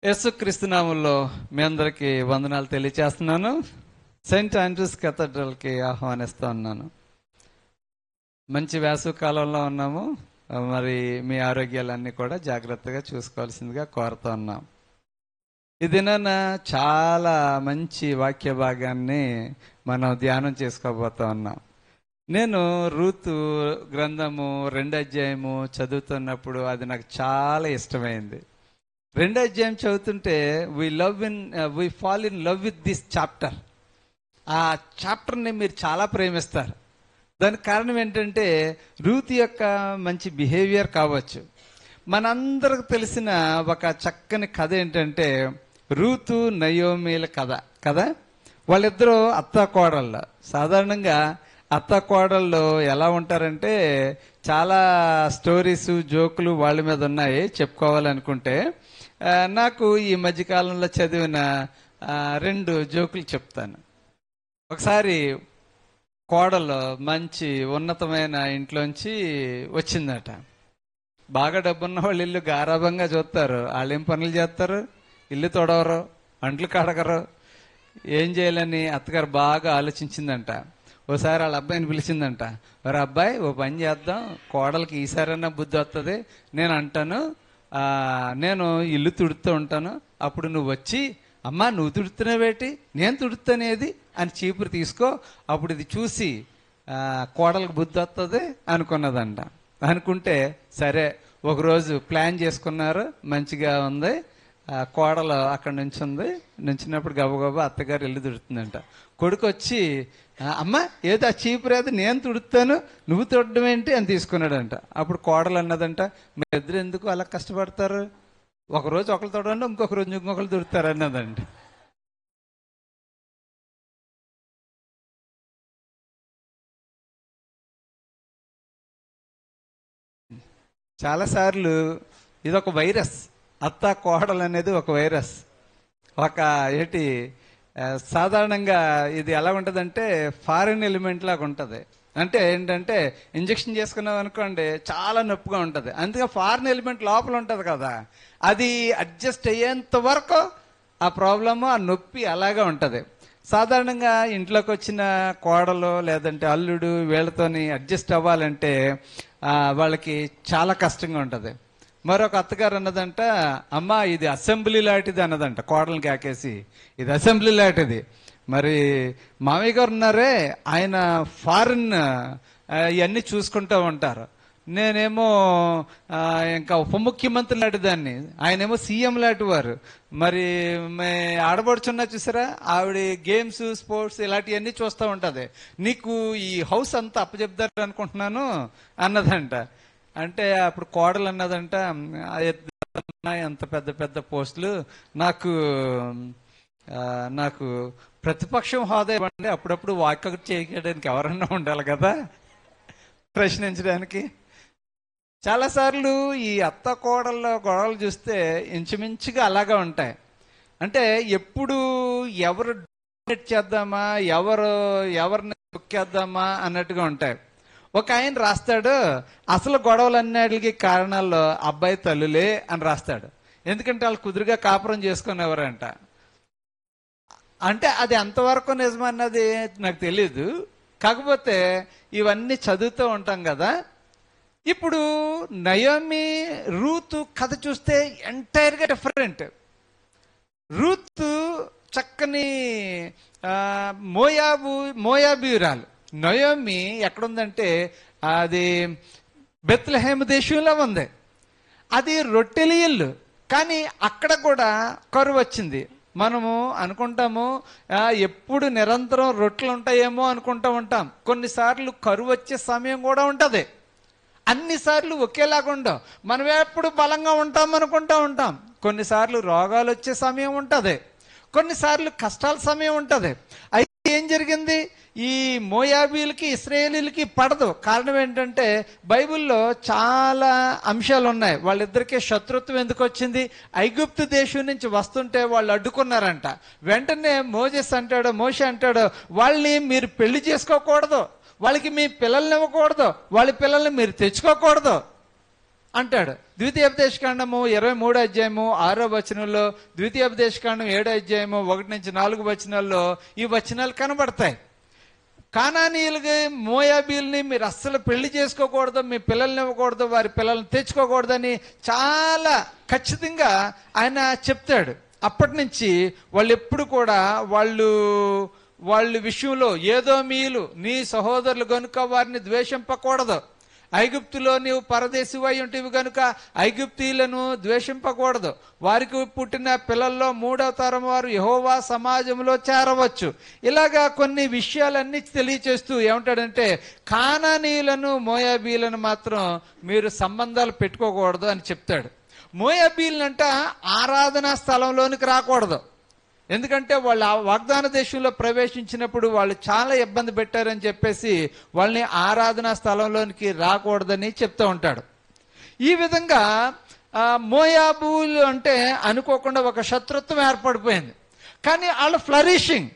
యేసుక్రీస్తు నామములో మీ అందరికీ వందనాలు తెలియచేస్తున్నాను. సెయింట్ ఆండ్రూస్ కేథడ్రల్కి ఆహ్వానిస్తూ ఉన్నాను. మంచి వేసవి కాలంలో ఉన్నాము. మరి మీ ఆరోగ్యాలన్నీ కూడా జాగ్రత్తగా చూసుకోవాల్సిందిగా కోరుతూ ఉన్నాం. ఈ దినాన చాలా మంచి వాక్య భాగాన్ని మనం ధ్యానం చేసుకోబోతూ ఉన్నాం. నేను రూతు గ్రంథము 2వ అధ్యాయము చదువుతున్నప్పుడు అది నాకు చాలా ఇష్టమైంది. 2వ అధ్యాయం చదువుతుంటే we fall in love with this chapter. ఆ చాప్టర్ని మీరు చాలా ప్రేమిస్తారు. దానికి కారణం ఏంటంటే రూతు యొక్క మంచి బిహేవియర్ కావచ్చు. మనందరికి తెలిసిన ఒక చక్కని కథ ఏంటంటే రూతు నయోమీల కథ కదా. వాళ్ళిద్దరూ అత్త కోడళ్ళు. సాధారణంగా అత్త కోడళ్ళు ఎలా ఉంటారంటే చాలా స్టోరీస్ జోకులు వాళ్ళ మీద ఉన్నాయి చెప్పుకోవాలనుకుంటే. నాకు ఈ మధ్యకాలంలో చదివిన 2 జోకులు చెప్తాను. ఒకసారి కోడలు మంచి ఉన్నతమైన ఇంట్లోంచి వచ్చిందట. బాగా డబ్బున్న వాళ్ళు ఇల్లు గారాభంగా చూస్తారు. వాళ్ళు ఏం పనులు చేస్తారు? ఇల్లు తొడవరు, అంట్లు కడగరు. ఏం చేయాలని అత్తగారు బాగా ఆలోచించిందంట. ఓసారి వాళ్ళ అబ్బాయిని పిలిచిందంట. మరి అబ్బాయి ఓ పని చేద్దాం, కోడలికి ఈసారైనా బుద్ధి వస్తుంది. నేను అంటాను, నేను ఇల్లు తుడుతూ ఉంటాను, అప్పుడు నువ్వు వచ్చి అమ్మా నువ్వు తుడుతున్నావేటి, నేను తుడుతానేది అని చీపురు తీసుకో, అప్పుడు ఇది చూసి కోడలకు బుద్ధి వస్తుంది అనుకున్నదంట. అనుకుంటే సరే ఒకరోజు ప్లాన్ చేసుకున్నారు. మంచిగా ఉంది. కోడలు అక్కడ నుంచినప్పుడు గబగబా అత్తగారు ఇల్లు తుడుతుందంట. కొడుకు వచ్చి అమ్మ ఏదో ఆ చీపురు ఏదో నేను తుడుతాను, నువ్వు తుడడం ఏంటి అని తీసుకున్నాడంట. అప్పుడు కోడలు అన్నదంట, మీ ఇద్దరు ఎందుకు అలా కష్టపడతారు? ఒకరోజు ఒకరు తొడండి, ఇంకొక రోజు ఇంకొకరు తుడుతారు అన్నదంట. చాలాసార్లు ఇది ఒక వైరస్. అత్త కోడలు అనేది ఒక వైరస్. ఒక సాధారణంగా ఇది ఎలా ఉంటుందంటే ఫారిన్ ఎలిమెంట్ లాగా ఉంటుంది. అంటే ఏంటంటే ఇంజక్షన్ చేసుకున్నాం అనుకోండి చాలా నొప్పిగా ఉంటుంది. అందుకే ఫారిన్ ఎలిమెంట్ లోపల ఉంటుంది కదా, అది అడ్జస్ట్ అయ్యేంత వరకు ఆ ప్రాబ్లము ఆ నొప్పి అలాగే ఉంటుంది. సాధారణంగా ఇంట్లోకి వచ్చిన కోడలు లేదంటే అల్లుడు వీళ్ళతోని అడ్జస్ట్ అవ్వాలంటే వాళ్ళకి చాలా కష్టంగా ఉంటుంది. మరొక అత్తగారు అన్నదంట, అమ్మ ఇది అసెంబ్లీ లాంటిది అన్నదంట. కోడల్ని కాకేసి ఇది అసెంబ్లీ లాంటిది. మరి మామయ్య గారు ఉన్నారే, ఆయన ఫారిన్ ఇవన్నీ చూసుకుంటూ ఉంటారు. నేనేమో ఇంకా ఉప ముఖ్యమంత్రి లాంటి దాన్ని, ఆయనేమో సీఎం లాంటి వారు. మరి ఆడబడుచున్నా చూసారా, ఆవిడ గేమ్స్ స్పోర్ట్స్ ఇలాంటివన్నీ చూస్తూ ఉంటుంది. నీకు ఈ హౌస్ అంతా అప్పచెప్తారు అనుకుంటున్నాను అన్నదంట. అంటే అప్పుడు కోడలు అన్నదంట, అంత పెద్ద పెద్ద పోస్టులు నాకు ప్రతిపక్షం హోదా ఇవ్వండి, అప్పుడప్పుడు వాకౌట్ చేయడానికి ఎవరన్నా ఉండాలి కదా ప్రశ్నించడానికి. చాలాసార్లు ఈ అత్త కోడళ్ళ గొడవలు చూస్తే ఇంచుమించుగా అలాగా ఉంటాయి. అంటే ఎప్పుడు ఎవరు డామినేట్ చేద్దామా, ఎవరిని తొక్కేద్దామా అన్నట్టుగా ఉంటాయి. ఒక ఆయన రాస్తాడు, అసలు గొడవలన్నిటికి కారణాల్లో అబ్బాయి తల్లులే అని రాస్తాడు. ఎందుకంటే వాళ్ళు కుదురుగా కాపురం చేసుకునేవారంట. అంటే అది ఎంతవరకు నిజమన్నది నాకు తెలియదు. కాకపోతే ఇవన్నీ చదువుతూ ఉంటాం కదా. ఇప్పుడు నయోమి రూతు కథ చూస్తే ఎంటైర్గా డిఫరెంట్. రూతు చక్కని మోయాబీయురాలు. నయోమి ఎక్కడుందంటే అది బెత్లెహేమ్ దేశంలో ఉంది. అది రొట్టెల ఇల్లు, కానీ అక్కడ కూడా కరువు వచ్చింది. మనము అనుకుంటాము ఎప్పుడు నిరంతరం రొట్టెలు ఉంటాయేమో అనుకుంటూ ఉంటాం. కొన్నిసార్లు కరువు వచ్చే సమయం కూడా ఉంటుంది. అన్నిసార్లు ఒకేలాగా ఉండవు. మనం ఎప్పుడు బలంగా ఉంటాం అనుకుంటూ ఉంటాం. కొన్నిసార్లు రోగాలు వచ్చే సమయం ఉంటుంది, కొన్నిసార్లు కష్టాల సమయం ఉంటుంది. అయితే ఏం జరిగింది? ఈ మోయాబీలకి ఇశ్రాయేలీలకి పడదు. కారణం ఏంటంటే బైబిల్లో చాలా అంశాలు ఉన్నాయి. వాళ్ళిద్దరికీ శత్రుత్వం ఎందుకు వచ్చింది? ఐగుప్తు దేశం నుంచి వస్తుంటే వాళ్ళు అడ్డుకున్నారంట. వెంటనే మోషే అంటాడు, వాళ్ళని మీరు పెళ్లి చేసుకోకూడదు, వాళ్ళకి మీ పిల్లల్ని ఇవ్వకూడదు, వాళ్ళ పిల్లల్ని మీరు తెచ్చుకోకూడదు. అంటాడు. ద్వితీయోపదేశకాండము 23 అధ్యాయము 6వ వచనంలో, ద్వితీయోపదేశకాండం 7 అధ్యాయము 1-4 వచనాల్లో ఈ వచనాలు కనబడతాయి. కానానీయులకి మోయాబీల్ని మీరు అస్సలు పెళ్లి చేసుకోకూడదు, మీ పిల్లల్ని ఇవ్వకూడదు, వారి పిల్లల్ని తెచ్చుకోకూడదని చాలా ఖచ్చితంగా ఆయన చెప్తాడు. అప్పటి నుంచి వాళ్ళు ఎప్పుడు కూడా వాళ్ళ విషయంలో ఏదోమీయులు నీ సహోదరులు గనుక వారిని ద్వేషింపకూడదు, ఐగుప్తులో నీవు పరదేశివై ఉంటివి గనుక ఐగుప్తీయులను ద్వేషింపకూడదు, వారికి పుట్టిన పిల్లల్లో 3వ తరం వారు యెహోవా సమాజంలో చేరవచ్చు. ఇలాగా కొన్ని విషయాలన్నీ తెలియచేస్తూ ఏమంటాడంటే, కానానీయులను మోయాబీలను మాత్రం మీరు సంబంధాలు పెట్టుకోకూడదు అని చెప్తాడు. మోయాబీలంట ఆరాధనా స్థలంలోనికి రాకూడదు, ఎందుకంటే వాళ్ళు ఆ వాగ్దాన దేశంలో ప్రవేశించినప్పుడు వాళ్ళు చాలా ఇబ్బంది పెట్టారని చెప్పేసి వాళ్ళని ఆరాధనా స్థలంలోనికి రాకూడదని చెప్తూ ఉంటాడు. ఈ విధంగా మోయాబులు అంటే అనుకోకుండా ఒక శత్రుత్వం ఏర్పడిపోయింది. కానీ వాళ్ళ ఫ్లరిషింగ్,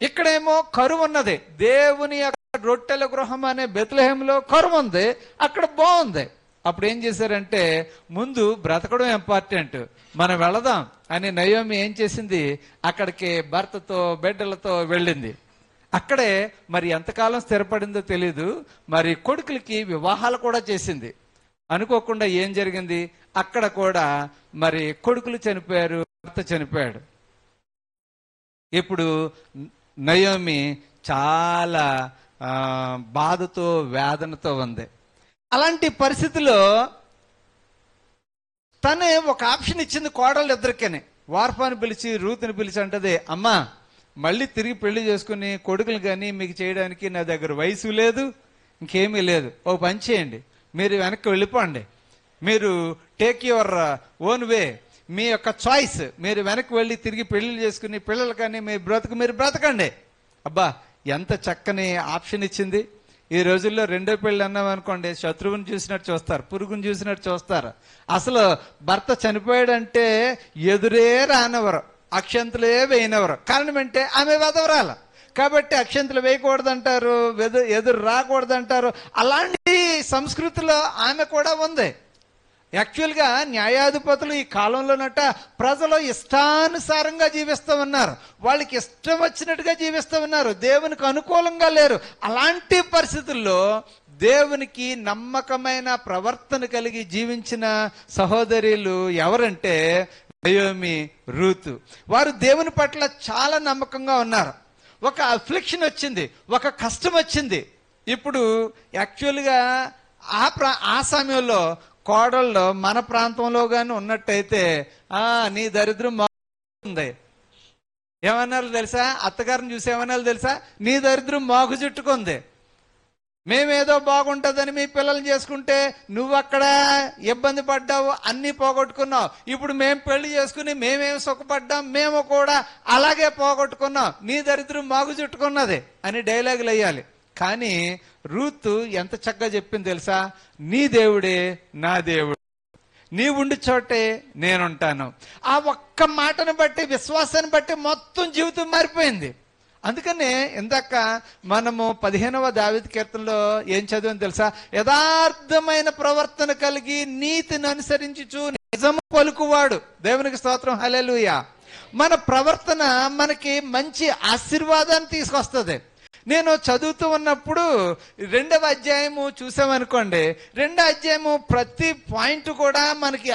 ఇక్కడేమో కరువు ఉన్నది, దేవుని యొక్క రొట్టెల గృహం అనే బెత్లెహేంలో కరువు ఉంది, అక్కడ బాగుంది. అప్పుడు ఏం చేశారంటే, ముందు బ్రతకడం ఇంపార్టెంట్, మనం వెళదాం అని నయోమి ఏం చేసింది, అక్కడికి భర్తతో బిడ్డలతో వెళ్ళింది. అక్కడే మరి ఎంతకాలం స్థిరపడిందో తెలీదు, మరి కొడుకులకి వివాహాలు కూడా చేసింది. అనుకోకుండా ఏం జరిగింది, అక్కడ కూడా మరి కొడుకులు చనిపోయారు, భర్త చనిపోయాడు. ఇప్పుడు నయోమి చాలా బాధతో వేదనతో ఉంది. అలాంటి పరిస్థితిలో తనే ఒక ఆప్షన్ ఇచ్చింది కోడళ్ళు ఇద్దరికని. వార్పాని పిలిచి రూతుని పిలిచి అంటది, అమ్మా మళ్ళీ తిరిగి పెళ్లి చేసుకుని కొడుకులు కానీ మీకు చేయడానికి నా దగ్గర వయసు లేదు, ఇంకేమీ లేదు. ఓ పని చేయండి, మీరు వెనక్కి వెళ్ళిపోండి, మీరు టేక్ యువర్ ఓన్ వే, మీ యొక్క చాయిస్, మీరు వెనక్కి వెళ్ళి తిరిగి పెళ్లి చేసుకుని పిల్లలు కానీ మీ బ్రతుకు మీరు బ్రతకండి. అబ్బా ఎంత చక్కని ఆప్షన్ ఇచ్చింది. ఈ రోజుల్లో రెండో పెళ్లి అన్నాం అనుకోండి, శత్రువుని చూసినట్టు చూస్తారు, పురుగుని చూసినట్టు చూస్తారు. అసలు భర్త చనిపోయాడంటే ఎదురే రానవరు, అక్షంతలే వేయనవరు. కారణం అంటే ఆమె వెదవరాల కాబట్టి అక్షంతలు వేయకూడదంటారు, ఎదురు రాకూడదంటారు. అలాంటి సంస్కృతిలో ఆమె కూడా ఉంది. యాక్చువల్గా న్యాయాధిపతులు ఈ కాలంలోనట ప్రజలు ఇష్టానుసారంగా జీవిస్తూ ఉన్నారు, వాళ్ళకి ఇష్టం వచ్చినట్టుగా జీవిస్తూ ఉన్నారు, దేవునికి అనుకూలంగా లేరు. అలాంటి పరిస్థితుల్లో దేవునికి నమ్మకమైన ప్రవర్తన కలిగి జీవించిన సహోదరులు ఎవరంటే నయోమి, రూతు. వారు దేవుని పట్ల చాలా నమ్మకంగా ఉన్నారు. ఒక అఫ్లిక్షన్ వచ్చింది, ఒక కష్టం వచ్చింది. ఇప్పుడు యాక్చువల్గా ఆ సమయంలో కోడల్లో మన ప్రాంతంలో కానీ ఉన్నట్టయితే నీ దరిద్రం ఉంది ఏమన్నారు తెలుసా, అత్తగారిని చూసి ఏమన్నారు తెలుసా, నీ దరిద్రం మాకు చుట్టుకుంది, మేమేదో బాగుంటుందని మీ పిల్లల్ని చేసుకుంటే నువ్వు అక్కడ ఇబ్బంది పడ్డావు, అన్నీ పోగొట్టుకున్నావు, ఇప్పుడు మేము పెళ్లి చేసుకుని మేమేమి సుఖపడ్డాం, మేము కూడా అలాగే పోగొట్టుకున్నాం, నీ దరిద్రం మాకు చుట్టుకున్నది అని డైలాగులు వేయాలి. కానీ రూతు ఎంత చక్కగా చెప్పింది తెలుసా, నీ దేవుడే నా దేవుడు, నీ ఉండి చోటే నేనుంటాను. ఆ ఒక్క మాటను బట్టి, విశ్వాసాన్ని బట్టి మొత్తం జీవితం మారిపోయింది. అందుకనే ఇందాక మనము 15వ దావీదు కీర్తనలో ఏం చదివాను తెలుసా, యథార్థమైన ప్రవర్తన కలిగి నీతిని అనుసరించుచు నిజము పలుకువాడు. దేవునికి స్తోత్రం, హల్లెలూయా. మన ప్రవర్తన మనకి మంచి ఆశీర్వాదాన్ని తీసుకొస్తుంది. నేను చదువుతూ ఉన్నప్పుడు 2వ అధ్యాయము చూసామనుకోండి, 2వ అధ్యాయము ప్రతి పాయింట్ కూడా మనకి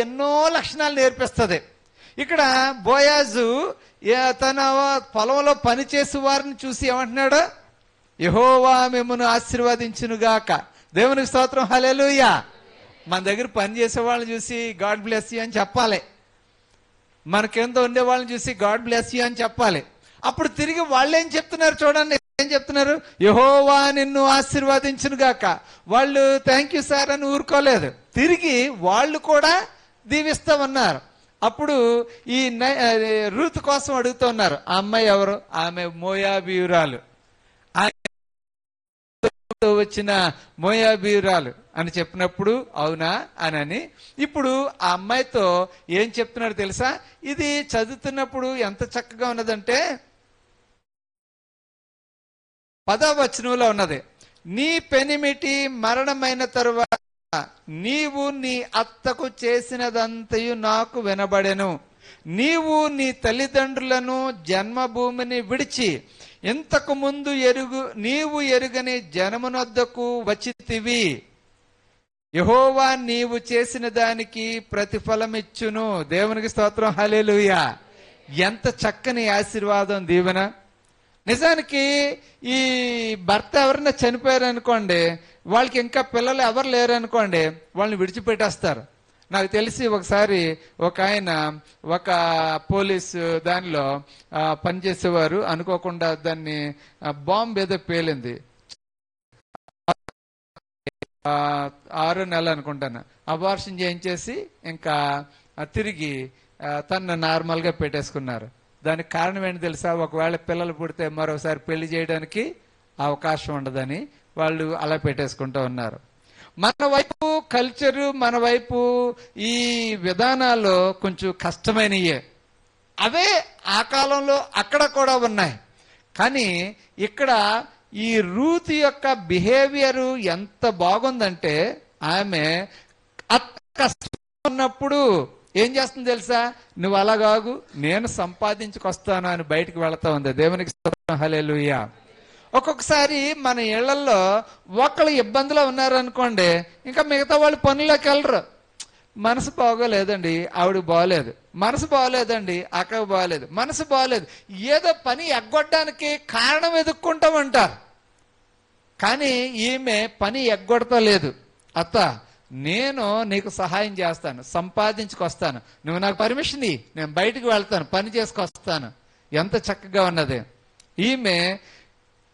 ఎన్నో లక్షణాలు నేర్పిస్తుంది. ఇక్కడ బోయాజు తన పొలంలో పనిచేసే వారిని చూసి ఏమంటున్నాడు, యెహోవా మిమ్మును ఆశీర్వదించునుగాక. దేవునికి స్తోత్రం, హల్లెలూయా. మన దగ్గర పని చేసే వాళ్ళని చూసి గాడ్ బ్లెస్ యూ అని చెప్పాలి, మనకేంతో ఉండే వాళ్ళని చూసి గాడ్ బ్లెస్ యూ అని చెప్పాలి. అప్పుడు తిరిగి వాళ్ళు ఏం చెప్తున్నారు చూడండి, ఏం చెప్తున్నారు, యెహోవా నిన్ను ఆశీర్వదించునుగాక. వాళ్ళు థ్యాంక్ యూ సార్ అని ఊరుకోలేదు, తిరిగి వాళ్ళు కూడా దీవిస్తూ ఉన్నారు. అప్పుడు ఈ రూతు కోసం అడుగుతూ ఉన్నారు, ఆ అమ్మాయి ఎవరు, ఆమె మోయాబీయురాలు, వచ్చిన మోయాబీయురాలు అని చెప్పినప్పుడు అవునా అని ఇప్పుడు ఆ అమ్మాయితో ఏం చెప్తున్నాడు తెలుసా, ఇది చదువుతున్నప్పుడు ఎంత చక్కగా ఉన్నదంటే 10వ వచనంలో ఉన్నది, నీ పెనిమిటి మరణమైన తరువాత నీవు నీ అత్తకు చేసినదంతయు నాకు వినబడెను. నీవు నీ తల్లిదండ్రులను జన్మభూమిని విడిచి ఇంతకు ముందు నీవు ఎరుగని జనమునొద్దకు వచ్చితివి. యెహోవా నీవు చేసిన దానికి ప్రతిఫలమిచ్చును. దేవునికి స్తోత్రం, హల్లెలూయా. ఎంత చక్కని ఆశీర్వాదం, దీవెన. నిజానికి ఈ భర్త ఎవరైనా చనిపోయారు అనుకోండి, వాళ్ళకి ఇంకా పిల్లలు ఎవరు లేరు అనుకోండి, వాళ్ళని విడిచిపెట్టేస్తారు. నాకు తెలిసి ఒకసారి ఒక ఆయన ఒక పోలీసు దానిలో పనిచేసేవారు, అనుకోకుండా దాన్ని బాంబు ఏదో పేలింది, 6 నెలలు అనుకుంటాను. అబార్షన్ చేయించేసి ఇంకా తిరిగి తను నార్మల్గా పెట్టేసుకున్నారు. దానికి కారణం ఏంటి తెలుసా? ఒకవేళ పిల్లలు పుడితే మరోసారి పెళ్లి చేయడానికి అవకాశం ఉండదని వాళ్ళు అలా పెట్టేసుకుంటూ ఉన్నారు. మన వైపు కల్చరు, మన వైపు ఈ విధానాలు కొంచెం కష్టమైనయే. అవే ఆ కాలంలో అక్కడ కూడా ఉన్నాయి. కానీ ఇక్కడ ఈ రూతు యొక్క బిహేవియర్ ఎంత బాగుందంటే, ఆమె కష్టం ఉన్నప్పుడు ఏం చేస్తుంది తెలుసా? నువ్వు అలాగాగు, నేను సంపాదించుకొస్తాను అని బయటకు వెళతా ఉంది. దేవునికి స్తోత్రం, హల్లెలూయా. ఒక్కొక్కసారి మన ఇళ్లలో ఒకళ్ళు ఇబ్బందిలో ఉన్నారనుకోండి, ఇంకా మిగతా వాళ్ళు పనుల్లోకి వెళ్ళరు. మనసు బాగోలేదండి, ఆవిడ బాగోలేదు, మనసు బాగోలేదండి, అక్కకు బాగోలేదు, మనసు బాగోలేదు, ఏదో పని ఎగ్గొట్టడానికి కారణం ఎదుక్కుంటామంటారు. కానీ ఈమె పని ఎగ్గొడతలేదు. అత్త, నేను నీకు సహాయం చేస్తాను, సంపాదించుకొస్తాను, నువ్వు నాకు పర్మిషన్ ఇయ్యి, నేను బయటికి వెళ్తాను, పని చేసుకొస్తాను. ఎంత చక్కగా ఉన్నది. ఈమె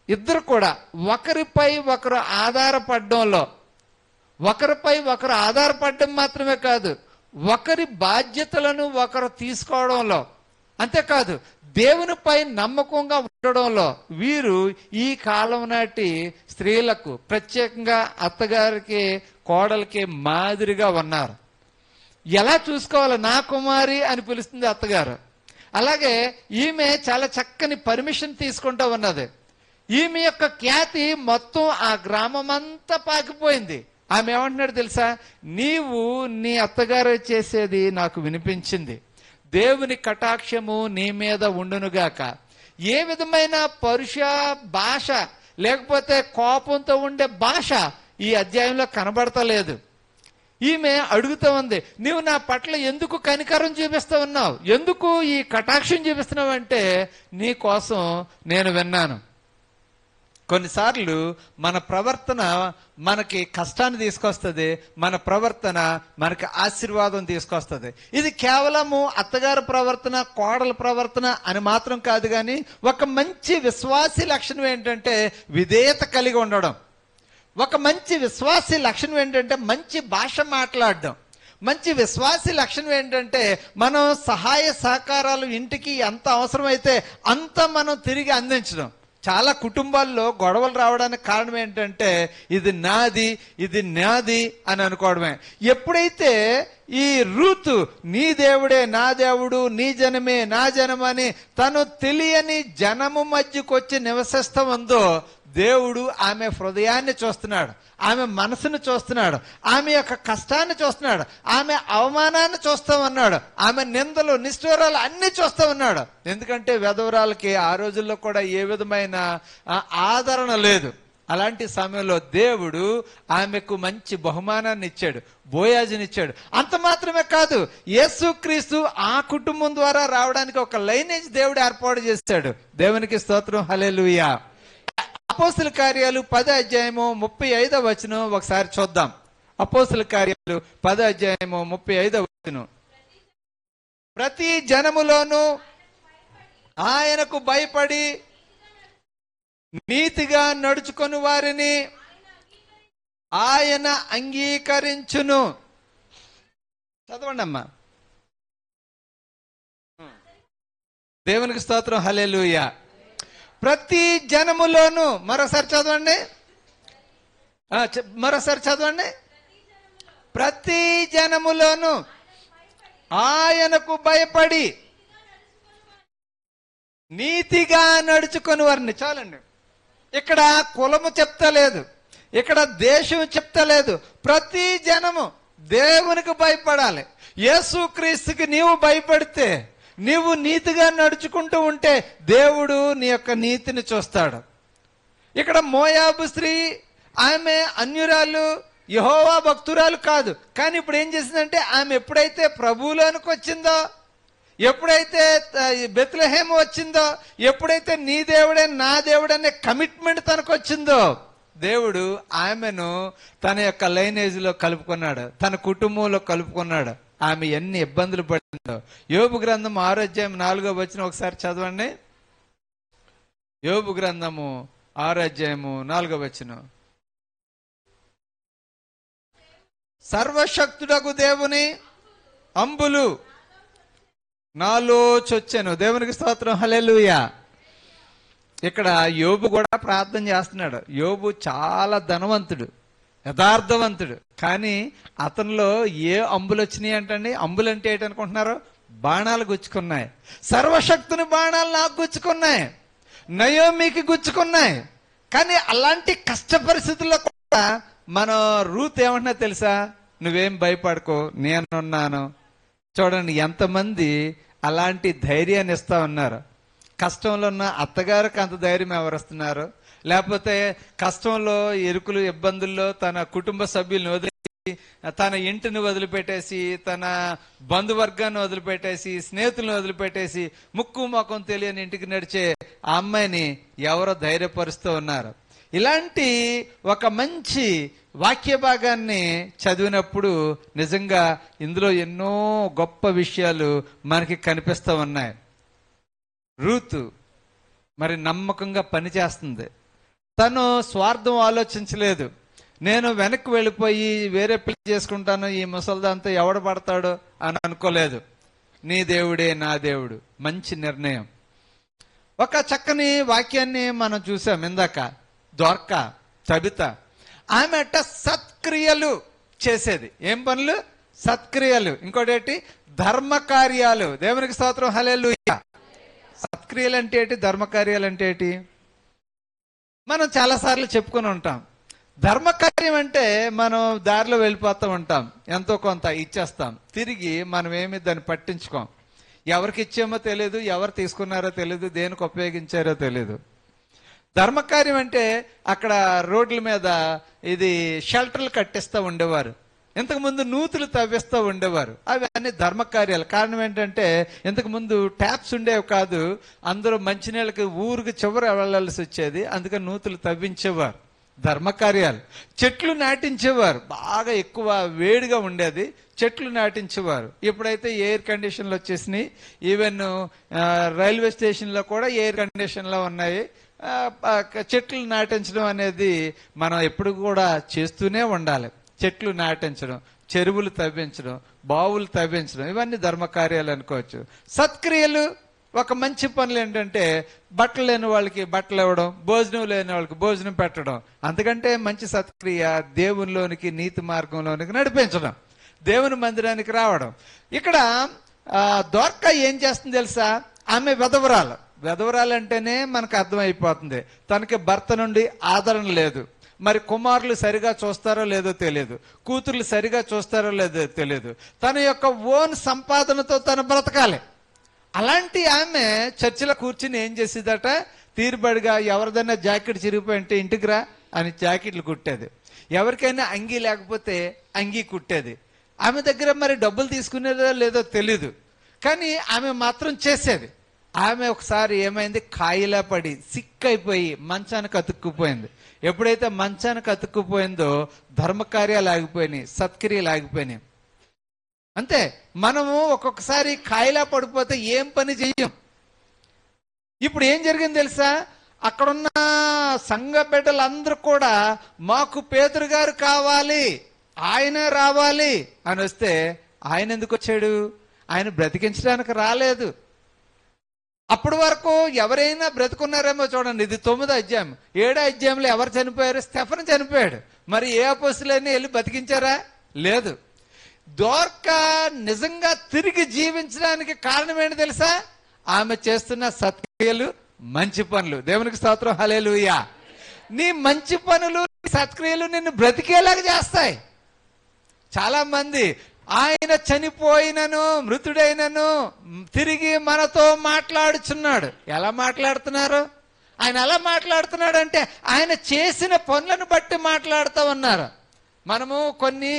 ఇద్దరు కూడా ఒకరిపై ఒకరు ఆధారపడడంలో, ఒకరిపై ఒకరు ఆధారపడడం మాత్రమే కాదు, ఒకరి బాధ్యతలను ఒకరు తీసుకోవడంలో, అంతేకాదు దేవునిపై నమ్మకంగా ఉండడంలో వీరు ఈ కాలం నాటి స్త్రీలకు, ప్రత్యేకంగా అత్తగారికి, కోడలికి మాదిరిగా ఉన్నారు. ఎలా చూసుకోవాలి, నా కుమారి అని పిలుస్తుంది అత్తగారు. అలాగే ఈమె చాలా చక్కని పర్మిషన్ తీసుకుంటూ ఉన్నది. ఈమె యొక్క ఖ్యాతి మొత్తం ఆ గ్రామం అంతా పాకిపోయింది. ఆమె ఏమంటున్నాడు తెలుసా? నీవు నీ అత్తగారు చేసేది నాకు వినిపించింది, దేవుని కటాక్షము నీ మీద ఉండునుగాక. ఏ విధమైన పరుష భాష లేకపోతే కోపంతో ఉండే భాష ఈ అధ్యాయంలో కనబడతలేదు. ఈమె అడుగుతూ ఉంది, నీవు నా పట్ల ఎందుకు కనికరం చూపిస్తూ ఉన్నావు, ఎందుకు ఈ కటాక్షం చూపిస్తున్నావు అంటే, నీ కోసం నేను విన్నాను. కొన్నిసార్లు మన ప్రవర్తన మనకి కష్టాన్ని తీసుకొస్తుంది, మన ప్రవర్తన మనకి ఆశీర్వాదం తీసుకొస్తుంది. ఇది కేవలము అత్తగారి ప్రవర్తన, కోడల ప్రవర్తన అని మాత్రం కాదు. కానీ ఒక మంచి విశ్వాసి లక్షణం ఏంటంటే విధేయత కలిగి ఉండడం. ఒక మంచి విశ్వాసి లక్షణం ఏంటంటే మంచి భాష మాట్లాడడం. మంచి విశ్వాసి లక్షణం ఏంటంటే మనం సహాయ సహకారాలు ఇంటికి ఎంత అవసరమైతే అంత మనం తిరిగి అందించడం. చాలా కుటుంబాల్లో గొడవలు రావడానికి కారణం ఏంటంటే ఇది నాది, ఇది నాది అని అనుకోవడమే. ఎప్పుడైతే ఈ రూతు నీ దేవుడే నా దేవుడు, నీ జనమే నా జనమని తను తెలియని జనము మధ్యకు వచ్చి నివసిస్తూ ఉందో, దేవుడు ఆమె హృదయాన్ని చూస్తున్నాడు, ఆమె మనసును చూస్తున్నాడు, ఆమె యొక్క కష్టాన్ని చూస్తున్నాడు, ఆమె అవమానాన్ని చూస్తూ ఉన్నాడు, ఆమె నిందలు నిష్ఠూరాలు అన్ని చూస్తూ ఉన్నాడు. ఎందుకంటే విధవరాలకి ఆ రోజుల్లో కూడా ఏ విధమైన ఆదరణ లేదు. అలాంటి సమయంలో దేవుడు ఆమెకు మంచి బహుమానాన్ని ఇచ్చాడు, బోయాజునిచ్చాడు. అంత మాత్రమే కాదు, యేసుక్రీస్తు ఆ కుటుంబం ద్వారా రావడానికి ఒక లైనేజ్ దేవుడు ఏర్పాటు చేశాడు. దేవునికి స్తోత్రం, హల్లెలూయా. అపోస్తుల కార్యాలు 10వ అధ్యాయము 35వ వచనం ఒకసారి చూద్దాం. అపోస్తుల కార్యాలు 10వ అధ్యాయము 35వ వచనం. ప్రతి జనములోను ఆయనకు భయపడి నీతిగా నడుచుకొని వారిని ఆయన అంగీకరించును. చదవండి అమ్మా. దేవునికి స్తోత్రం, హల్లెలూయా. ప్రతి జనములోను, మరోసారి చదవండి, మరోసారి చదవండి. ప్రతి జనములోను ఆయనకు భయపడి నీతిగా నడుచుకొని వారిని. చాలండి, ఇక్కడ కులము చెప్తలేదు, ఇక్కడ దేశం చెప్తలేదు, ప్రతి జనము దేవునికి భయపడాలి. యేసుక్రీస్తుకి నీవు భయపడితే, నీవు నీతిగా నడుచుకుంటూ ఉంటే దేవుడు నీ యొక్క నీతిని చూస్తాడు. ఇక్కడ మోయాబు స్త్రీ, ఆమె అన్యురాలు, యెహోవా భక్తురాలు కాదు. కానీ ఇప్పుడు ఏం చేసిందంటే, ఆమె ఎప్పుడైతే ప్రభువులోనికి వచ్చిందో, ఎప్పుడైతే బెత్లెహేము వచ్చిందో, ఎప్పుడైతే నీ దేవుడే నా దేవుడనే కమిట్మెంట్ తనకు వచ్చిందో, దేవుడు ఆమెను తన యొక్క లైనేజ్ లో కలుపుకున్నాడు, తన కుటుంబంలో కలుపుకున్నాడు. ఆమె ఎన్ని ఇబ్బందులు పడిందో. యోబు గ్రంథం 6:4 ఒకసారి చదవండి. యోబు గ్రంథము 6:4. సర్వశక్తుడగు దేవుని అంబులు నాలో చొచ్చెను. దేవునికి స్తోత్రం, హల్లెలూయా. ఇక్కడ యోబు కూడా ప్రార్థన చేస్తున్నాడు. యోబు చాలా ధనవంతుడు, యథార్థవంతుడు. కానీ అతనిలో ఏ అంబులు వచ్చినాయి అంటండి. అంబులు అంటే ఏంటనుకుంటున్నారు? బాణాలు గుచ్చుకున్నాయి. సర్వశక్తుని బాణాలు నాకు గుచ్చుకున్నాయి, నయోమికి గుచ్చుకున్నాయి. కానీ అలాంటి కష్ట పరిస్థితుల్లో కూడా మన రూత్ ఏమంటున్నా తెలుసా? నువ్వేం భయపడకో, నేనున్నాను. చూడండి ఎంతమంది అలాంటి ధైర్యాన్ని ఇస్తా ఉన్నారు. కష్టంలో ఉన్న అత్తగారికి అంత ధైర్యం ఎవరిస్తున్నారు? లేకపోతే కష్టంలో, ఇరుకులు, ఇబ్బందుల్లో తన కుటుంబ సభ్యులను వదిలేసి, తన ఇంటిని వదిలిపెట్టేసి, తన బంధువర్గాన్ని వదిలిపెట్టేసి, స్నేహితులను వదిలిపెట్టేసి, ముక్కు ముఖం తెలియని ఇంటికి నడిచే ఆ అమ్మాయిని ఎవరో ధైర్యపరుస్తూ ఉన్నారు. ఇలాంటి ఒక మంచి వాక్య భాగాన్ని చదివినప్పుడు నిజంగా ఇందులో ఎన్నో గొప్ప విషయాలు మనకి కనిపిస్తూ ఉన్నాయి. రూతు మరి నమ్మకంగా పనిచేస్తుంది. తను స్వార్థం ఆలోచించలేదు. నేను వెనక్కి వెళ్ళిపోయి వేరే పెళ్లి చేసుకుంటాను, ఈ ముసల్దాంతో ఎవడు పడతాడు అని అనుకోలేదు. నీ దేవుడే నా దేవుడు. మంచి నిర్ణయం. ఒక చక్కని వాక్యాన్ని మనం చూసాం ఇందాక. దోర్కా, తబిత, ఆమె అట్ట సత్క్రియలు చేసేది. ఏం పనులు? సత్క్రియలు. ఇంకోటి ధర్మకార్యాలు. దేవునికి స్తోత్రం, హల్లెలూయా. సత్క్రియలు అంటే ఏంటి? ధర్మకార్యాలు అంటే ఏంటి? మనం చాలాసార్లు చెప్పుకుని ఉంటాం. ధర్మకార్యం అంటే మనం దారిలో వెళ్ళిపోతూ ఉంటాం, ఎంతో కొంత ఇచ్చేస్తాం, తిరిగి మనం ఏమి దాన్ని పట్టించుకోం. ఎవరికి ఇచ్చామో తెలియదు, ఎవరు తీసుకున్నారో తెలియదు, దేనికి ఉపయోగించారో తెలియదు. ధర్మకార్యం అంటే అక్కడ రోడ్ల మీద ఇది షెల్టర్లు కట్టిస్తూ ఉండేవారు. ఇంతకుముందు నూతులు తవ్విస్తూ ఉండేవారు. అవి అన్ని ధర్మకార్యాలు. కారణం ఏంటంటే ఇంతకుముందు ట్యాప్స్ ఉండేవి కాదు. అందరూ మంచినీళ్ళకి ఊరికి చివర వెళ్ళాల్సి వచ్చేది. అందుకని నూతులు తవ్వించేవారు. ధర్మకార్యాలు. చెట్లు నాటించేవారు. బాగా ఎక్కువ వేడిగా ఉండేది, చెట్లు నాటించేవారు. ఇప్పుడైతే ఎయిర్ కండిషన్లు వచ్చేసినాయి. ఈవెన్ రైల్వే స్టేషన్లో కూడా ఎయిర్ కండిషన్లో ఉన్నాయి. చెట్లు నాటించడం అనేది మనం ఎప్పుడు కూడా చేస్తూనే ఉండాలి. చెట్లు నాటించడం, చెరువులు తవ్వించడం, బావులు తవ్వించడం, ఇవన్నీ ధర్మకార్యాలు అనుకోవచ్చు. సత్క్రియలు, ఒక మంచి పనులు ఏంటంటే బట్టలు లేని వాళ్ళకి బట్టలు ఇవ్వడం, భోజనం లేని వాళ్ళకి భోజనం పెట్టడం. అందుకంటే మంచి సత్క్రియ దేవునిలోనికి, నీతి మార్గంలోనికి నడిపించడం, దేవుని మందిరానికి రావడం. ఇక్కడ దోర్కా ఏం చేస్తుంది తెలుసా? ఆమె విధవరాలు. విధవరాలు అంటేనే మనకు అర్థమైపోతుంది, తనకి భర్త నుండి ఆదరణ లేదు. మరి కుమారులు సరిగా చూస్తారో లేదో తెలియదు, కూతుర్లు సరిగా చూస్తారో లేదో తెలియదు. తన యొక్క ఓన్ సంపాదనతో తను బ్రతకాలి. అలాంటి ఆమె చర్చిలో కూర్చుని ఏం చేసేదట? తీరుబడిగా ఎవరిదైనా జాకెట్ చిరిగిపోయింటే ఇంటికి రా అని జాకెట్లు కుట్టేది. ఎవరికైనా అంగీ లేకపోతే అంగీ కుట్టేది. ఆమె దగ్గర మరి డబ్బులు తీసుకునేదో లేదో తెలీదు, కానీ ఆమె మాత్రం చేసేది. ఆమె ఒకసారి ఏమైంది? కాయిలా పడి సిక్ అయిపోయి మంచానికి అతుక్కుపోయింది. ఎప్పుడైతే మంచానికి అతుక్కుపోయిందో ధర్మకార్యాలు ఆగిపోయినాయి, సత్క్రియలు ఆగిపోయినాయి. అంతే. మనము ఒక్కొక్కసారి కాయిలా పడిపోతే ఏం పని చెయ్యం. ఇప్పుడు ఏం జరిగింది తెలుసా? అక్కడున్న సంఘ బిడ్డలందరూ కూడా మాకు పేతురు గారు కావాలి, ఆయనే రావాలి అని వస్తే ఆయన ఎందుకు వచ్చాడు? ఆయన బ్రతికించడానికి రాలేదు. అప్పటి వరకు ఎవరైనా బ్రతుకున్నారేమో చూడండి. ఇది 9వ అధ్యాయం. 7వ అధ్యాయంలో ఎవరు చనిపోయారు? స్టెఫెను చనిపోయాడు. మరి ఏ అపోస్తులైనా వెళ్ళి బతికించారా? లేదు. దోర్కా నిజంగా తిరిగి జీవించడానికి కారణం ఏంటి తెలుసా? ఆమె చేస్తున్న సత్క్రియలు, మంచి పనులు. దేవునికి స్తోత్రం, హల్లెలూయా. నీ మంచి పనులు, సత్క్రియలు నిన్ను బ్రతికేలాగా చేస్తాయి. చాలా మంది ఆయన చనిపోయినను మృతుడైనను తిరిగి మనతో మాట్లాడుచున్నాడు. ఎలా మాట్లాడుతున్నారు? ఆయన ఎలా మాట్లాడుతున్నాడు అంటే ఆయన చేసిన పనులను బట్టి మాట్లాడుతూ ఉన్నారు. మనము కొన్ని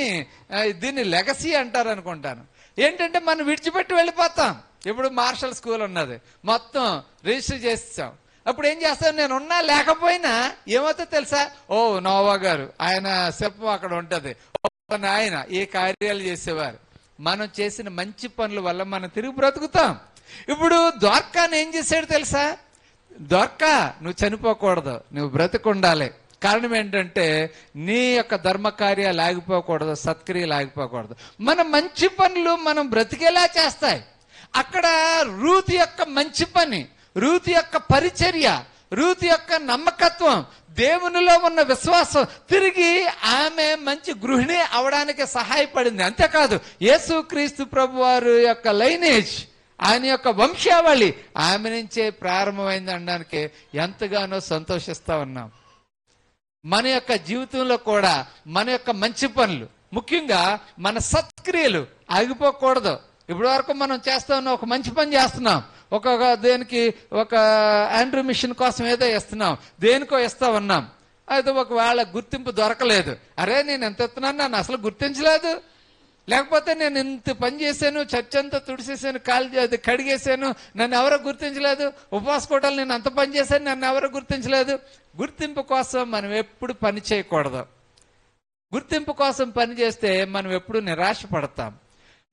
దీన్ని లెగసీ అంటారు అనుకుంటాను. ఏంటంటే మనం విడిచిపెట్టి వెళ్ళిపోతాం. ఇప్పుడు మార్షల్ స్కూల్ ఉన్నది, మొత్తం రిజిస్టర్ చేస్తాం. అప్పుడు ఏం చేస్తాం? నేను ఉన్నా లేకపోయినా ఏమవుతుందో తెలుసా? ఓ నోవా గారు, ఆయన శిల్పం అక్కడ ఉంటది, ఆయన ఈ కార్యాలు చేసేవారు. మనం చేసిన మంచి పనుల వల్ల మనం తిరిగి బ్రతుకుతాం. ఇప్పుడు ద్వారకాను ఏం చేశాడు తెలుసా? ద్వారకా, నువ్వు చనిపోకూడదు, నువ్వు బ్రతుకుండాలి. కారణం ఏంటంటే నీ యొక్క ధర్మ కార్యాలు ఆగిపోకూడదు, సత్క్రియలు ఆగిపోకూడదు. మన మంచి పనులు మనం బ్రతికేలా చేస్తాయి. అక్కడ రూతు యొక్క మంచి పని, రూతు యొక్క పరిచర్య, రూతు యొక్క నమ్మకత్వం, దేవునిలో ఉన్న విశ్వాసం తిరిగి ఆమె మంచి గృహిణి అవడానికి సహాయపడింది. అంతేకాదు యేసుక్రీస్తు ప్రభు వారి యొక్క లైనేజ్, ఆయన యొక్క వంశావళి ఆమె నుంచే ప్రారంభమైంది అనడానికి ఎంతగానో సంతోషిస్తా ఉన్నాం. మన యొక్క జీవితంలో కూడా మన యొక్క మంచి పనులు, ముఖ్యంగా మన సత్క్రియలు ఆగిపోకూడదు. ఇప్పటి వరకు మనం చేస్తా ఉన్న ఒక మంచి పని చేస్తున్నాం, దేనికి ఒక ఆండ్రూ మిషన్ కోసం ఏదో ఇస్తున్నాం, దేనికో ఇస్తా ఉన్నాం. అయితే ఒకవేళ గుర్తింపు దొరకలేదు, అరే నేను ఎంత ఇస్తున్నాను, నన్ను అసలు గుర్తించలేదు, లేకపోతే నేను ఇంత పని చేశాను, చర్చ్ అంతా తుడిసేసాను, కాలు కడిగేశాను, నన్ను ఎవరో గుర్తించలేదు, ఉపవాస కోటలు నేను అంత పని చేశాను, నన్ను ఎవరో గుర్తించలేదు. గుర్తింపు కోసం మనం ఎప్పుడు పని చేయకూడదు. గుర్తింపు కోసం పని చేస్తే మనం ఎప్పుడు నిరాశ పడతాం.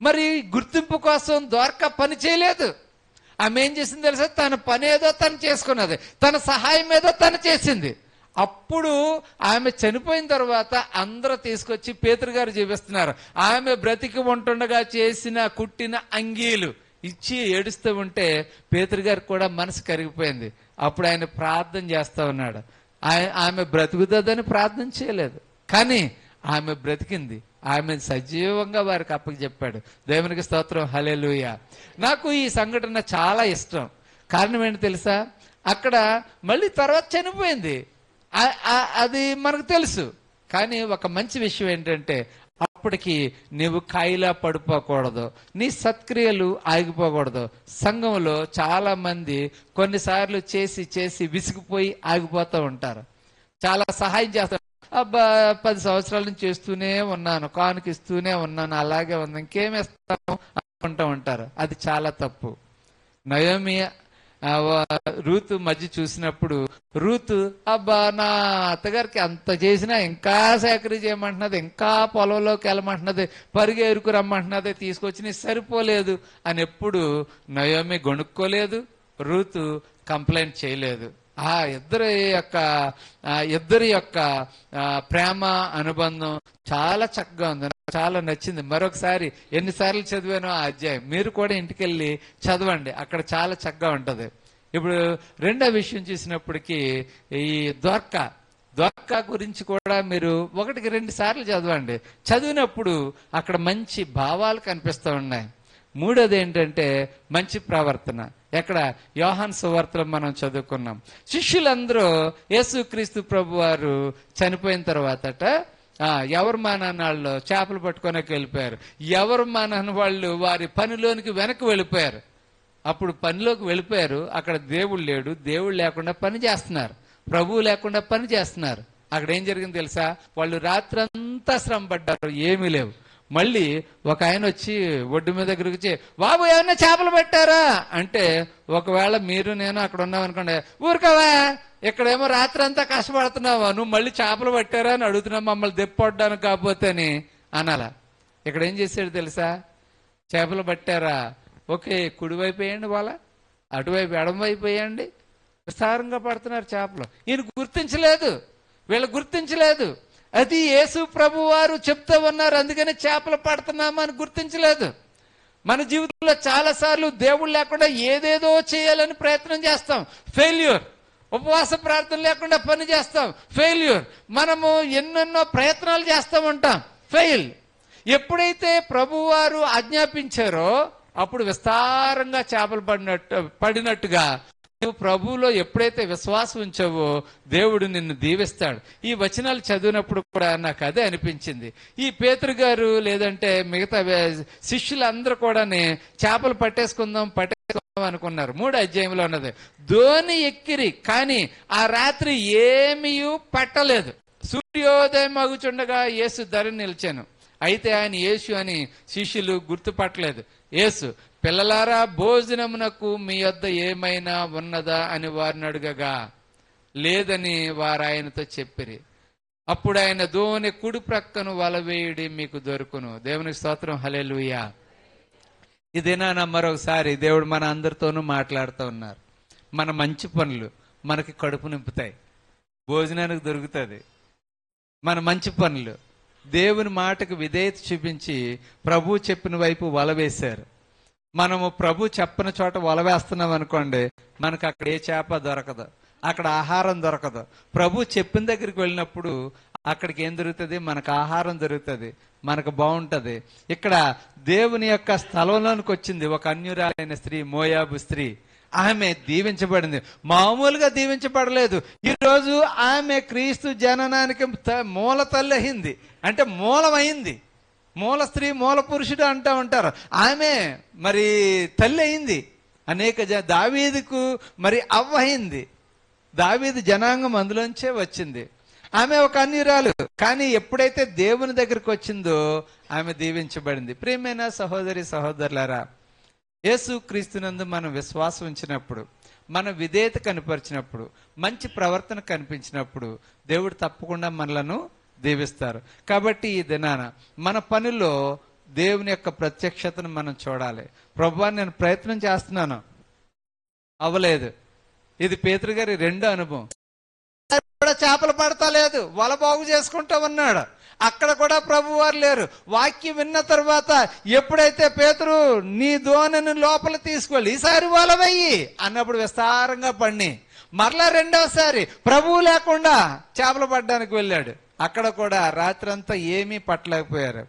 మరి గుర్తింపు కోసం ద్వారకా పని చేయలేదు. ఆమె ఏం చేసింది తెలుసా? తన పని ఏదో తను చేసుకున్నది, తన సహాయం ఏదో తను చేసింది. అప్పుడు ఆమె చనిపోయిన తర్వాత అందరూ తీసుకొచ్చి పేతురు గారు చూపిస్తున్నారు. ఆమె బ్రతికి ఉంటుండగా చేసిన కుట్టిన అంగీలు ఇచ్చి ఏడుస్తూ ఉంటే పేతురు గారికి కూడా మనసు కరిగిపోయింది. అప్పుడు ఆయన ప్రార్థన చేస్తా ఉన్నాడు. ఆమె బ్రతుకుతుందని ప్రార్థన చేయలేదు, కానీ ఆమె బ్రతికింది. ఆమె సజీవంగా వారికి అప్పకి చెప్పాడు. దేవునికి స్తోత్రం, హల్లెలూయా. నాకు ఈ సంఘటన చాలా ఇష్టం. కారణం ఏంటి తెలుసా? అక్కడ మళ్ళీ తర్వాత చనిపోయింది, అది మనకు తెలుసు. కానీ ఒక మంచి విషయం ఏంటంటే అప్పటికి నీవు కాయిలా పడిపోకూడదు, నీ సత్క్రియలు ఆగిపోకూడదు. సంఘంలో చాలా మంది కొన్నిసార్లు చేసి చేసి విసిగిపోయి ఆగిపోతూ ఉంటారు. చాలా సహాయం చేస్తారు. అబ్బా 10 సంవత్సరాల నుంచి చేస్తూనే ఉన్నాను, కానుకిస్తూనే ఉన్నాను, అలాగే ఉంది, ఇంకేమిస్తాను అనుకుంటూ ఉంటారు. అది చాలా తప్పు. నయోమి రూతు మధ్య చూసినప్పుడు రూతు, అబ్బా నా అత్తగారికి అంత చేసినా ఇంకా సేకరి చేయమంటున్నది, ఇంకా పొలంలోకి వెళ్ళమంటున్నది, పరిగె ఎరుకు రమ్మంటున్నది, తీసుకొచ్చి సరిపోలేదు అని ఎప్పుడు నయోమి గొణుక్కోలేదు, రూతు కంప్లైంట్ చేయలేదు. ఇద్దరి యొక్క ప్రేమ అనుబంధం చాలా చక్కగా ఉంది, నాకు చాలా నచ్చింది. మరొకసారి ఎన్నిసార్లు చదివానో ఆ అధ్యాయం మీరు కూడా ఇంటికెళ్ళి చదవండి, అక్కడ చాలా చక్కగా ఉంటది. ఇప్పుడు రెండో విషయం చూసినప్పటికీ ఈ ద్వారకా గురించి కూడా మీరు 1-2 సార్లు చదవండి. చదివినప్పుడు అక్కడ మంచి భావాలు కనిపిస్తూ ఉన్నాయి. మూడోది ఏంటంటే మంచి ప్రవర్తన. ఎక్కడ? యోహాను సువార్తలో మనం చదువుకున్నాం. శిష్యులందరూ యేసుక్రీస్తు ప్రభు వారు చనిపోయిన తర్వాతట ఎవరు మానవాళ్ళు చేపలు పట్టుకోనకి వెళ్ళిపోయారు. ఎవరు మానని వాళ్ళు వారి పనిలోనికి వెనక్కి వెళ్ళిపోయారు. అప్పుడు పనిలోకి వెళ్ళిపోయారు, అక్కడ దేవుడు లేడు, దేవుడు లేకుండా పని చేస్తున్నారు, ప్రభువు లేకుండా పని చేస్తున్నారు. అక్కడ ఏం జరిగింది తెలుసా? వాళ్ళు రాత్రంతా శ్రమ పడ్డారు, ఏమీ లేవు. మళ్ళీ ఒక ఆయన వచ్చి ఒడ్డు మీద దగ్గరికి వచ్చి, బాబు ఏమన్నా చేపలు పట్టారా అంటే, ఒకవేళ మీరు నేను అక్కడ ఉన్నాం అనుకోండి, ఊరుకోవా, ఇక్కడేమో రాత్రి అంతా కష్టపడుతున్నావా, నువ్వు మళ్ళీ చేపలు పట్టారా అని అడుగుతున్నావు, మమ్మల్ని దెప్పొడ్డానికి కాకపోతే అని అనాలా. ఇక్కడ ఏం చేశాడు తెలుసా? చేపలు పట్టారా, ఓకే, కుడివైపు వేయండి, వాళ్ళ అటువైపు ఎడమవైపు వేయండి, విస్తారంగా పడుతున్నారు చేపలు. ఈయన గుర్తించలేదు, వీళ్ళు గుర్తించలేదు. అది యేసు ప్రభు వారు చెప్తూ ఉన్నారు, అందుకని చేపలు పడుతున్నామని గుర్తించలేదు. మన జీవితంలో చాలా సార్లు దేవుడు లేకుండా ఏదేదో చేయాలని ప్రయత్నం చేస్తాం, ఫెయిల్యూర్. ఉపవాస ప్రార్థన లేకుండా పని చేస్తాం, ఫెయిల్యూర్. మనము ఎన్నెన్నో ప్రయత్నాలు చేస్తూ ఉంటాం, ఫెయిల్. ఎప్పుడైతే ప్రభువారు ఆజ్ఞాపించారో అప్పుడు విస్తారంగా చేపలు పడినట్టుగా నువ్వు ప్రభువులో ఎప్పుడైతే విశ్వాసం ఉంచావో దేవుడు నిన్ను దీవిస్తాడు. ఈ వచనాలు చదివినప్పుడు కూడా నాకు అదే అనిపించింది. ఈ పేతురు గారు లేదంటే మిగతా శిష్యులందరూ కూడా చేపలు పట్టేసుకుందాం అనుకున్నారు. 3వ అధ్యాయంలో ఉన్నది. ధోని ఎక్కిరి, కానీ ఆ రాత్రి ఏమీ పట్టలేదు. సూర్యోదయం అగుచుండగా యేసు ధరని నిలిచాను. అయితే ఆయన యేసు అని శిష్యులు గుర్తుపట్టలేదు. యేసు, పిల్లలారా, భోజనమునకు మీ వద్ద ఏమైనా ఉన్నదా అని వారిని అడుగగా లేదని వారు ఆయనతో చెప్పిరి. అప్పుడు ఆయన, ధోని కుడి ప్రక్కను వలవేయుడి, మీకు దొరుకును. దేవునికి స్తోత్రం, హల్లెలూయా. ఇదేనా మరొకసారి దేవుడు మన అందరితోనూ మాట్లాడుతూ ఉన్నారు. మన మంచి పనులు మనకి కడుపు నింపుతాయి, భోజనానికి దొరుకుతుంది. మన మంచి పనులు దేవుని మాటకు విధేయత చూపించి ప్రభు చెప్పిన వైపు వల వేశారు. మనము ప్రభు చెప్పిన చోట వల వేస్తున్నాం అనుకోండి, మనకు అక్కడ ఏ చేప దొరకదు, అక్కడ ఆహారం దొరకదు. ప్రభు చెప్పిన దగ్గరికి వెళ్ళినప్పుడు అక్కడికి ఏం దొరుకుతుంది? మనకు ఆహారం దొరుకుతుంది, మనకు బాగుంటది. ఇక్కడ దేవుని యొక్క స్థలంలోనికి వచ్చింది ఒక అన్యురాలైన స్త్రీ, మోయాబు స్త్రీ. ఆమె దీవించబడింది, మామూలుగా దీవించబడలేదు. ఈరోజు ఆమె క్రీస్తు జననానికి మూల తల్లి అయింది, అంటే మూలమైంది. మూల స్త్రీ, మూల పురుషుడు అంటూ ఉంటారు. ఆమె మరి తల్లి అయింది. అనేక దావీదుకు మరి అవ్వ అయింది. దావీదు జనాంగం అందులోంచే వచ్చింది. ఆమె ఒక అన్యురాలు, కానీ ఎప్పుడైతే దేవుని దగ్గరికి వచ్చిందో ఆమె దీవించబడింది. ప్రియమైన సహోదరి సహోదరులారా, యేసు క్రీస్తునందు మనం విశ్వాసం ఉంచినప్పుడు, మన విధేయత కనపరిచినప్పుడు, మంచి ప్రవర్తన కనిపించినప్పుడు దేవుడు తప్పకుండా మనలను దీవిస్తారు. కాబట్టి ఈ దినాన మన పనిలో దేవుని యొక్క ప్రత్యక్షతను మనం చూడాలి. ప్రభువా, నేను ప్రయత్నం చేస్తున్నాను, అవ్వలేదు. ఇది పేతురు గారి 2వ అనుభవం. చేపలు పడతా లేదు, వల బాగు చేసుకుంటా ఉన్నాడు. అక్కడ కూడా ప్రభువారు లేరు. వాక్యం విన్న తర్వాత ఎప్పుడైతే పేతురు, నీ దోణిని లోపల తీసుకెళ్ళి ఈసారి వల వెయ్యి అన్నప్పుడు విస్తారంగా పడిని. మరలా 2వసారి ప్రభువు లేకుండా చేపలు పడ్డానికి వెళ్ళాడు. అక్కడ కూడా రాత్రంతా ఏమీ పట్టలేకపోయారు.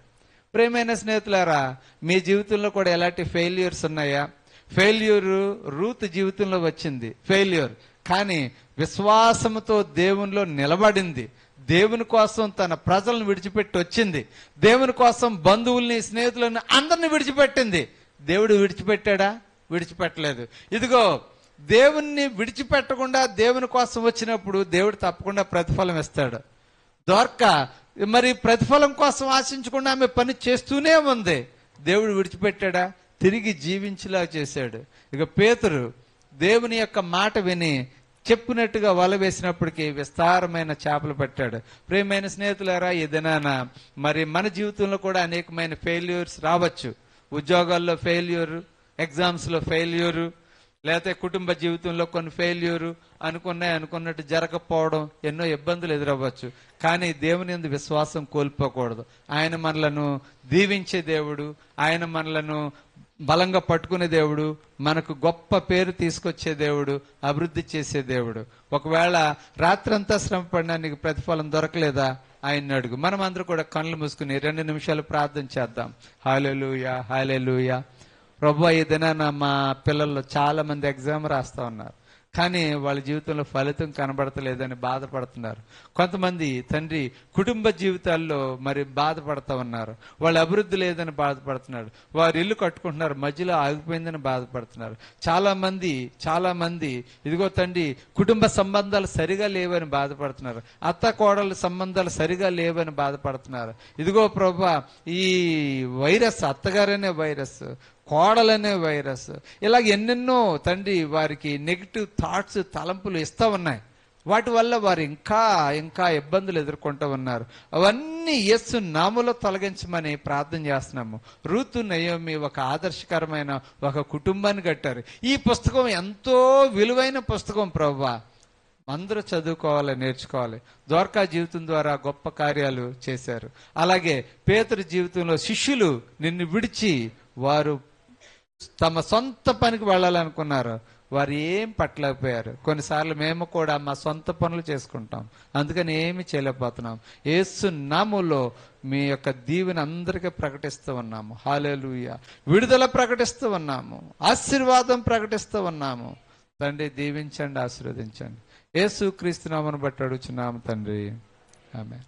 ప్రియమైన స్నేహితులారా, మీ జీవితంలో కూడా ఎలాంటి ఫెయిల్యూర్స్ ఉన్నాయా? ఫెయిల్యూరు రూత్ జీవితంలో వచ్చింది, ఫెయిల్యూర్. కానీ విశ్వాసంతో దేవునిలో నిలబడింది. దేవుని కోసం తన ప్రజలను విడిచిపెట్టి వచ్చింది. దేవుని కోసం బంధువుల్ని, స్నేహితులని అందరిని విడిచిపెట్టింది. దేవుడు విడిచిపెట్టాడా? విడిచిపెట్టలేదు. ఇదిగో, దేవుణ్ణి విడిచిపెట్టకుండా దేవుని కోసం వచ్చినప్పుడు దేవుడు తప్పకుండా ప్రతిఫలం ఇస్తాడు. దోర్కా మరి ప్రతిఫలం కోసం ఆశించకుండా ఆమె పని చేస్తూనే ఉంది. దేవుడు విడిచిపెట్టాడా? తిరిగి జీవించేలా చేశాడు. ఇక పేతురు దేవుని యొక్క మాట విని చెప్పినట్టుగా వల వేసినప్పటికీ విస్తారమైన చేపలు పట్టాడు. ప్రియమైన స్నేహితులారా, ఈ దినాన మరి మన జీవితంలో కూడా అనేకమైన ఫెయిల్యూర్స్ రావచ్చు. ఉద్యోగాల్లో ఫెయిల్యూరు, ఎగ్జామ్స్లో ఫెయిల్యూరు, లేకపోతే కుటుంబ జీవితంలో కొన్ని ఫెయిల్యూరు, అనుకున్నట్టు జరగకపోవడం, ఎన్నో ఇబ్బందులు ఎదురవ్వచ్చు. కానీ దేవుని యందు విశ్వాసం కోల్పోకూడదు. ఆయన మనలను దీవించే దేవుడు, ఆయన మనలను బలంగా పట్టుకునే దేవుడు, మనకు గొప్ప పేరు తీసుకొచ్చే దేవుడు, అభివృద్ధి చేసే దేవుడు. ఒకవేళ రాత్రంతా శ్రమ పడినా నీకు ప్రతిఫలం దొరకలేదా? ఆయన్ని అడుగు. మనం అందరూ కూడా కళ్ళు మూసుకుని 2 నిమిషాలు ప్రార్థన చేద్దాం. హల్లెలూయా, హల్లెలూయా. ప్రభువా, ఈ దినాన మా పిల్లల్లో చాలా మంది ఎగ్జామ్ రాస్తా ఉన్నారు, కానీ వాళ్ళ జీవితంలో ఫలితం కనబడతలేదని బాధపడుతున్నారు. కొంతమంది తండ్రి కుటుంబ జీవితాల్లో మరి బాధపడతా ఉన్నారు, వాళ్ళ అభివృద్ధి లేదని బాధపడుతున్నారు. వారు ఇల్లు కట్టుకుంటున్నారు, మధ్యలో ఆగిపోయిందని బాధపడుతున్నారు. చాలా మంది ఇదిగో తండ్రి కుటుంబ సంబంధాలు సరిగా లేవని బాధపడుతున్నారు, అత్త కోడళ్ళ సంబంధాలు సరిగా లేవని బాధపడుతున్నారు. ఇదిగో ప్రభువా, ఈ వైరస్, అత్తగారనే వైరస్, కోడలనే వైరస్, ఇలా ఎన్నెన్నో తండ్రి వారికి నెగిటివ్ థాట్స్, తలంపులు ఇస్తూ ఉన్నాయి. వాటి వల్ల వారు ఇంకా ఇబ్బందులు ఎదుర్కొంటూ ఉన్నారు. అవన్నీ యేసు నామములో తొలగించమని ప్రార్థన చేస్తున్నాము. రూతు, నయోమి ఒక ఆదర్శకరమైన ఒక కుటుంబాన్ని కట్టారు. ఈ పుస్తకం ఎంతో విలువైన పుస్తకం ప్రభువా, అందరూ చదువుకోవాలి, నేర్చుకోవాలి. దోర్కా జీవితం ద్వారా గొప్ప కార్యాలు చేశారు. అలాగే పేతురు జీవితంలో శిష్యులు నిన్ను విడిచి వారు తమ సొంత పనికి వెళ్ళాలనుకున్నారు, వారు ఏం పట్టలేకపోయారు. కొన్నిసార్లు మేము కూడా మా సొంత పనులు చేసుకుంటాం, అందుకని ఏమి చేయలేకపోతున్నాం. యేసు నామములో మీ యొక్క దీవెన అందరికీ ప్రకటిస్తూ ఉన్నాము. హల్లెలూయా. విడుదల ప్రకటిస్తూ ఉన్నాము, ఆశీర్వాదం ప్రకటిస్తూ ఉన్నాము. తండ్రి దీవించండి, ఆశీర్వదించండి. యేసు క్రీస్తు నామమును బట్టి అడుగుచున్నాము తండ్రి, ఆమేన్.